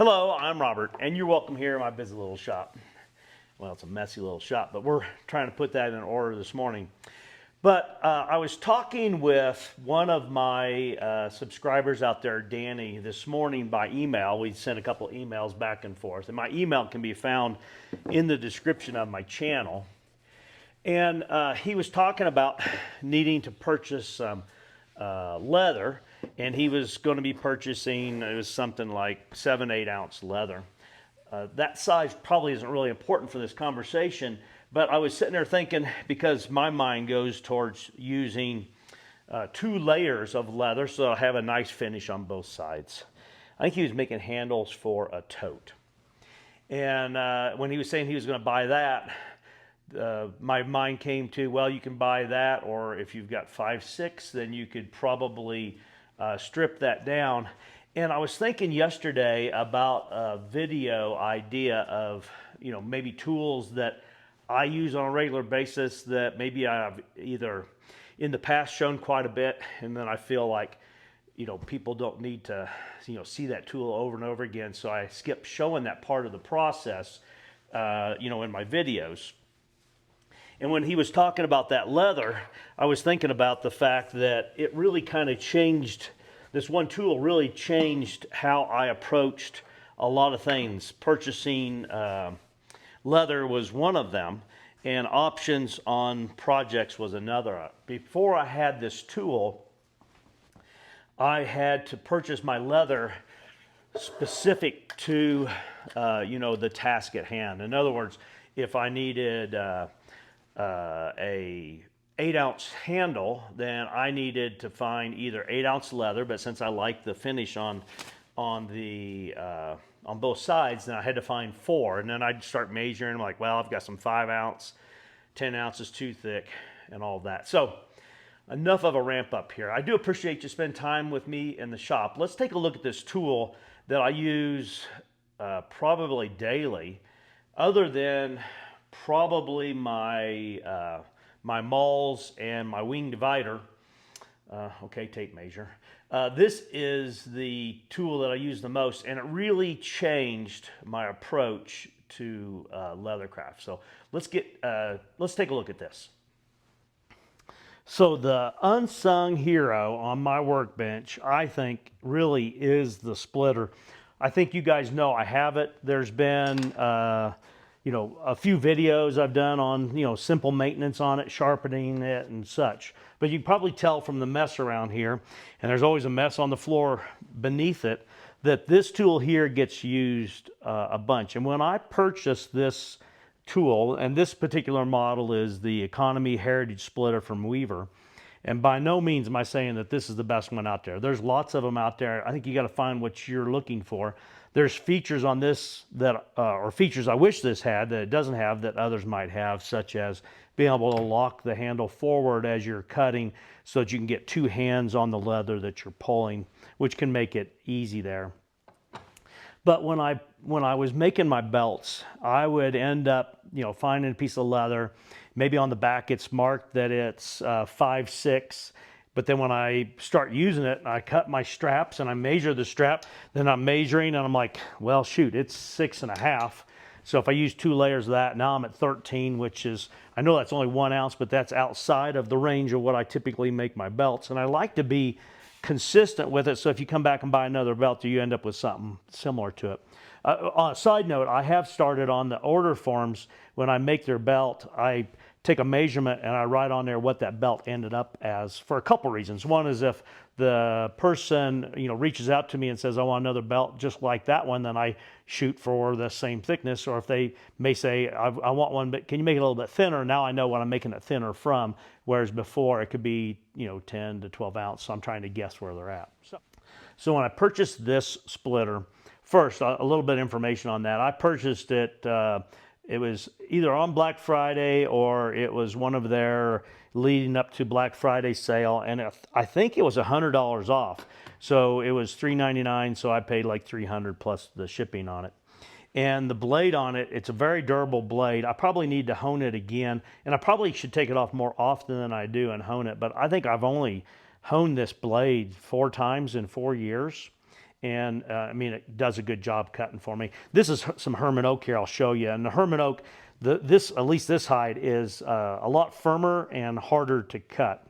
Hello, I'm Robert, and you're welcome here in my busy little shop. Well, it's a messy little shop, but we're trying to put that in order this morning. But I was talking with one of my subscribers out there, Danny, this morning by email. We sent a couple emails back and forth, and my email can be found in the description of my channel. And he was talking about needing to purchase some leather, and he was going to be purchasing, it was something like 7-8 ounce leather. That size probably isn't really important for this conversation, but I was sitting there thinking, because my mind goes towards using 2 layers of leather so I'll have a nice finish on both sides. I think he was making handles for a tote. And when he was saying he was going to buy that, my mind came to, well, you can buy that, or if you've got 5/6, then you could probably strip that down. And I was thinking yesterday about a video idea of, maybe tools that I use on a regular basis that maybe I've either in the past shown quite a bit, and then I feel like, people don't need to, see that tool over and over again. So I skip showing that part of the process, in my videos. And when he was talking about that leather, I was thinking about the fact that it really kind of changed, this one tool really changed how I approached a lot of things. Purchasing leather was one of them, and options on projects was another. Before I had this tool, I had to purchase my leather specific to, the task at hand. In other words, if I needed a 8-ounce handle, then I needed to find either 8-ounce leather, but since I like the finish on both sides, then I had to find 4, and then I'd start measuring. I'm like, well, I've got some 5-ounce, 10 ounces too thick, and all of that. So enough of a ramp up here. I do appreciate you spending time with me in the shop. Let's take a look at this tool that I use probably daily, other than probably my my mauls and my wing divider. Okay, tape measure. This is the tool that I use the most, and it really changed my approach to Leathercraft. So let's take a look at this. So the unsung hero on my workbench, I think, really is the splitter. I think you guys know I have it. There's been a few videos I've done on, simple maintenance on it, sharpening it and such. But you can probably tell from the mess around here, and there's always a mess on the floor beneath it, that this tool here gets used a bunch. And when I purchased this tool, and this particular model is the Economy Heritage Splitter from Weaver, and by no means am I saying that this is the best one out there. There's lots of them out there. I think you got to find what you're looking for. There's features on this that, or features I wish this had that it doesn't have that others might have, such as being able to lock the handle forward as you're cutting so that you can get 2 hands on the leather that you're pulling, which can make it easy there. But when I was making my belts, I would end up, finding a piece of leather. Maybe on the back it's marked that it's 5/6. But then when I start using it, I cut my straps and I measure the strap. Then I'm measuring and I'm like, well, shoot, it's 6.5. So if I use 2 layers of that, now I'm at 13, which is, I know that's only 1 ounce, but that's outside of the range of what I typically make my belts. And I like to be consistent with it, so if you come back and buy another belt, you end up with something similar to it. On a side note, I have started on the order forms. When I make their belt, I take a measurement and I write on there what that belt ended up as, for a couple reasons. One is if the person reaches out to me and says, I want another belt just like that one, then I shoot for the same thickness. Or if they may say, I want one, but can you make it a little bit thinner? Now I know what I'm making it thinner from, whereas before it could be 10 to 12 ounce. So I'm trying to guess where they're at. So when I purchased this splitter, first, a little bit of information on that. I purchased it, it was either on Black Friday or it was one of their leading up to Black Friday sale, and I think it was $100 off. So it was $3.99, so I paid like $300 plus the shipping on it. And the blade on it, it's a very durable blade. I probably need to hone it again, and I probably should take it off more often than I do and hone it, but I think I've only honed this blade 4 times in 4 years. And I mean, it does a good job cutting for me. This is some Herman oak here I'll show you. And the Herman oak, at least this hide is a lot firmer and harder to cut.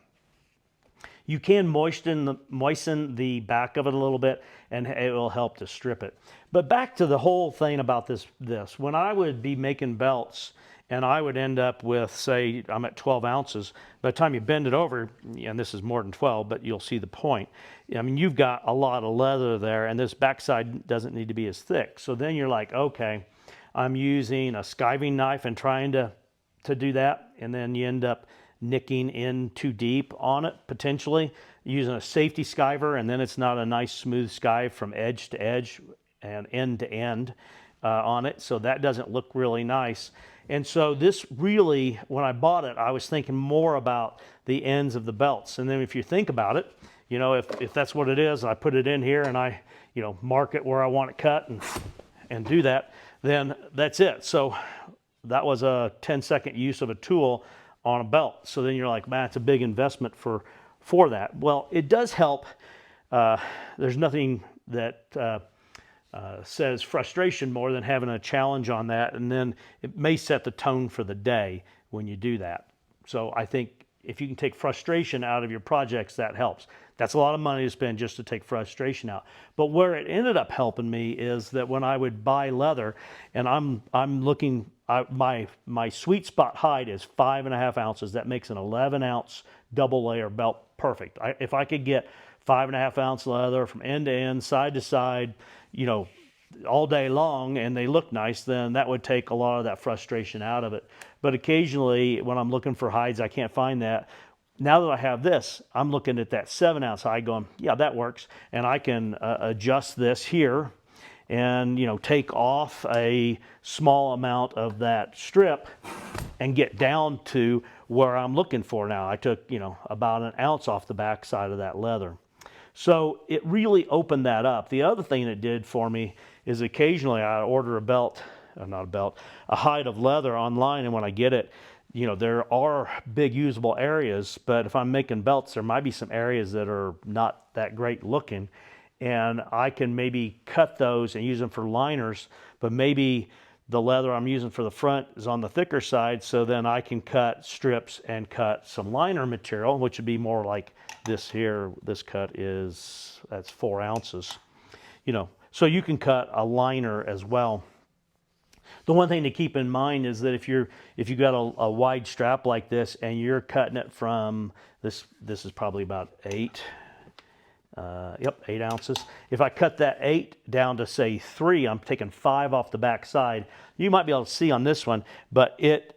You can moisten the back of it a little bit, and it will help to strip it. But back to the whole thing about this. When I would be making belts, and I would end up with, say, I'm at 12 ounces. By the time you bend it over, and this is more than 12, but you'll see the point. I mean, you've got a lot of leather there, and this backside doesn't need to be as thick. So then you're like, okay, I'm using a skiving knife and trying to do that, and then you end up nicking in too deep on it, potentially using a safety skiver, and then it's not a nice smooth skive from edge to edge and end to end on it, so that doesn't look really nice. And so this really, when I bought it, I was thinking more about the ends of the belts. And then if you think about it, you know, if that's what it is, I put it in here and I, you know, mark it where I want it cut and do that, then that's it. So that was a 10-second use of a tool on a belt. So then you're like, man, it's a big investment for that. Well, it does help. There's nothing that says frustration more than having a challenge on that, and then it may set the tone for the day when you do that. So I think if you can take frustration out of your projects, that helps. That's a lot of money to spend just to take frustration out. But where it ended up helping me is that when I would buy leather, and I'm looking, my sweet spot hide is 5.5 ounces. That makes an 11-ounce double layer belt perfect. If I could get 5.5 ounce leather from end to end, side to side, you know, all day long, and they look nice, then that would take a lot of that frustration out of it. But occasionally when I'm looking for hides, I can't find that. Now that I have this, I'm looking at that 7-ounce hide going, yeah, that works. And I can adjust this here and, you know, take off a small amount of that strip and get down to where I'm looking for now. I took, you know, about 1 ounce off the back side of that leather. So it really opened that up. The other thing it did for me is occasionally I order a belt, not a belt, a hide of leather online, and when I get it, you know, there are big usable areas, but if I'm making belts, there might be some areas that are not that great looking, and I can maybe cut those and use them for liners, but maybe the leather I'm using for the front is on the thicker side, so then I can cut strips and cut some liner material, which would be more like this here. This cut that's 4 ounces, you know, so you can cut a liner as well. The one thing to keep in mind is that if you've got a wide strap like this and you're cutting it from this is probably about 8 ounces. If I cut that 8 down to say 3, I'm taking 5 off the back side. You might be able to see on this one, but it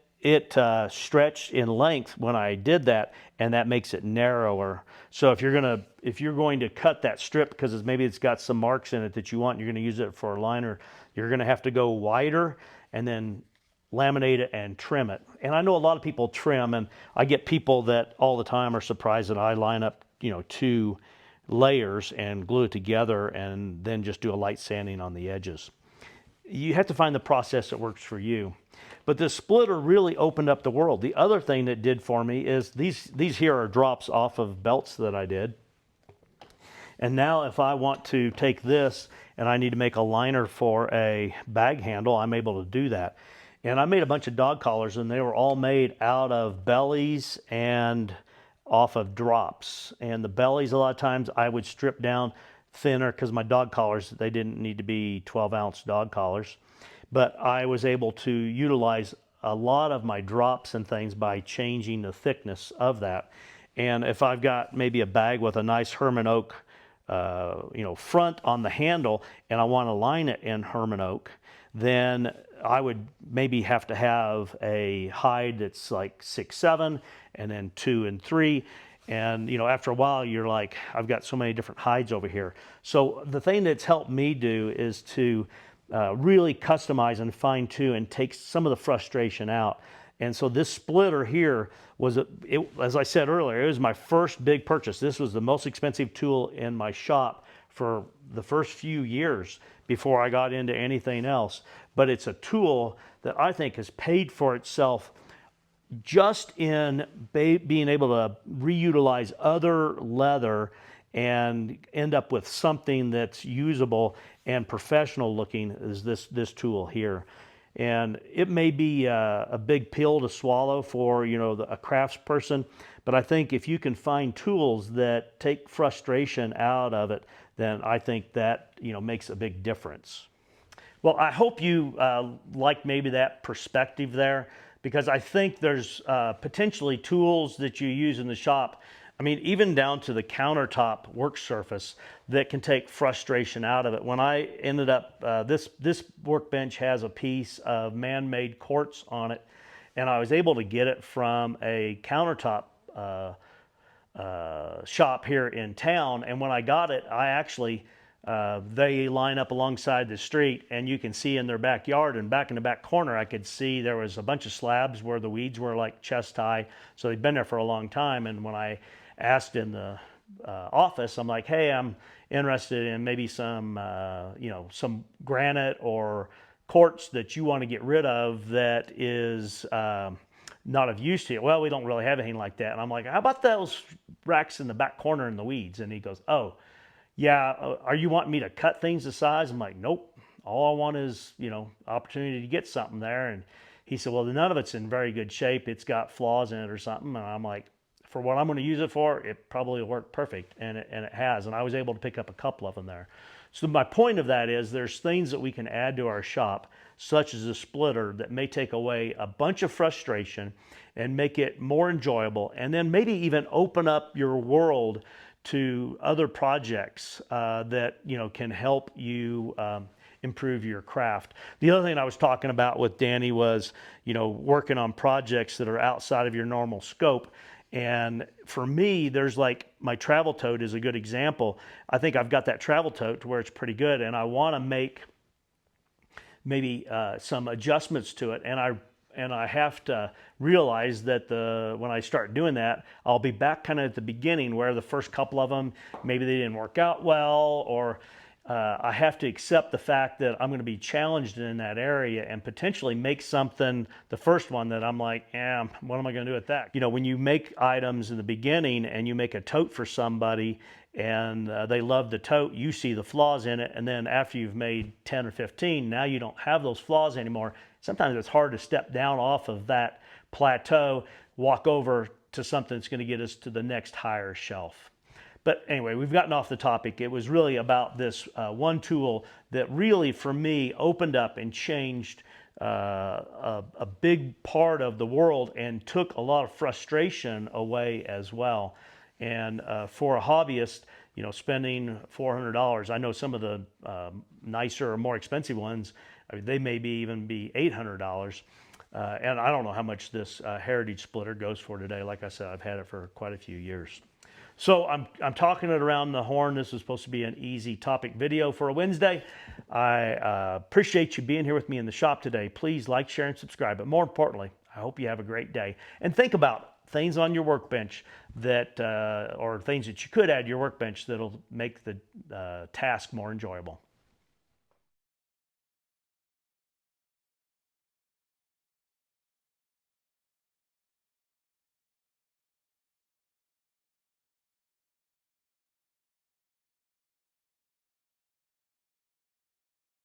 stretched in length when I did that, and that makes it narrower. So if you're going to cut that strip because maybe it's got some marks in it that you want, you're going to use it for a liner, you're going to have to go wider and then laminate it and trim it. And I know a lot of people trim, and I get people that all the time are surprised that I line up, you know, 2 layers and glue it together and then just do a light sanding on the edges. You have to find the process that works for you. But the splitter really opened up the world. The other thing that did for me is these here are drops off of belts that I did. And now if I want to take this and I need to make a liner for a bag handle, I'm able to do that. And I made a bunch of dog collars, and they were all made out of bellies and off of drops. And the bellies, a lot of times I would strip down thinner because my dog collars, they didn't need to be 12-ounce dog collars. But I was able to utilize a lot of my drops and things by changing the thickness of that. And if I've got maybe a bag with a nice Herman oak front on the handle, and I want to line it in Herman oak, then I would maybe have to have a hide that's like 6'7", and then 2 and 3. And, you know, after a while, you're like, I've got so many different hides over here. So the thing that's helped me do is to really customize and fine tune and take some of the frustration out. And so this splitter here was, as I said earlier, it was my first big purchase. This was the most expensive tool in my shop for the first few years before I got into anything else. But it's a tool that I think has paid for itself just in being able to reutilize other leather and end up with something that's usable and professional looking is this tool here. And it may be a big pill to swallow for a crafts person, but I think if you can find tools that take frustration out of it, then I think that makes a big difference. Well, I hope you like maybe that perspective there, because I think there's potentially tools that you use in the shop. I mean, even down to the countertop work surface that can take frustration out of it. When I ended up, this workbench has a piece of man-made quartz on it, and I was able to get it from a countertop shop here in town. And when I got it, I actually, they line up alongside the street, and you can see in their backyard, and back in the back corner I could see there was a bunch of slabs where the weeds were like chest high, so they'd been there for a long time. And when I asked in the office, I'm like, hey, I'm interested in maybe some some granite or quartz that you want to get rid of that is not of use to you. Well, we don't really have anything like that. And I'm like, how about those racks in the back corner in the weeds? And he goes, oh, yeah, are you wanting me to cut things to size? I'm like, nope. All I want is, opportunity to get something there. And he said, well, none of it's in very good shape. It's got flaws in it or something. And I'm like, for what I'm going to use it for, it probably will work perfect. And it has. And I was able to pick up a couple of them there. So my point of that is there's things that we can add to our shop, such as a splitter, that may take away a bunch of frustration and make it more enjoyable, and then maybe even open up your world to other projects that can help you improve your craft. The other thing I was talking about with Danny was working on projects that are outside of your normal scope. And for me, there's like my travel tote is a good example. I think I've got that travel tote to where it's pretty good, and I want to make maybe some adjustments to it. And I have to realize that when I start doing that, I'll be back kind of at the beginning where the first couple of them, maybe they didn't work out well, or I have to accept the fact that I'm going to be challenged in that area and potentially make something, the first one, that I'm like, yeah, what am I going to do with that? When you make items in the beginning and you make a tote for somebody and they love the tote, you see the flaws in it, and then after you've made 10 or 15, now you don't have those flaws anymore. Sometimes it's hard to step down off of that plateau, walk over to something that's going to get us to the next higher shelf. But anyway, we've gotten off the topic. It was really about this one tool that really, for me, opened up and changed a big part of the world and took a lot of frustration away as well. And for a hobbyist, spending $400, I know some of the nicer or more expensive ones, they may even be $800. And I don't know how much this Heritage splitter goes for today. Like I said, I've had it for quite a few years. So I'm talking it around the horn. This is supposed to be an easy topic video for a Wednesday. I appreciate you being here with me in the shop today. Please like, share, and subscribe. But more importantly, I hope you have a great day. And think about things on your workbench that, or things that you could add to your workbench that'll make the task more enjoyable.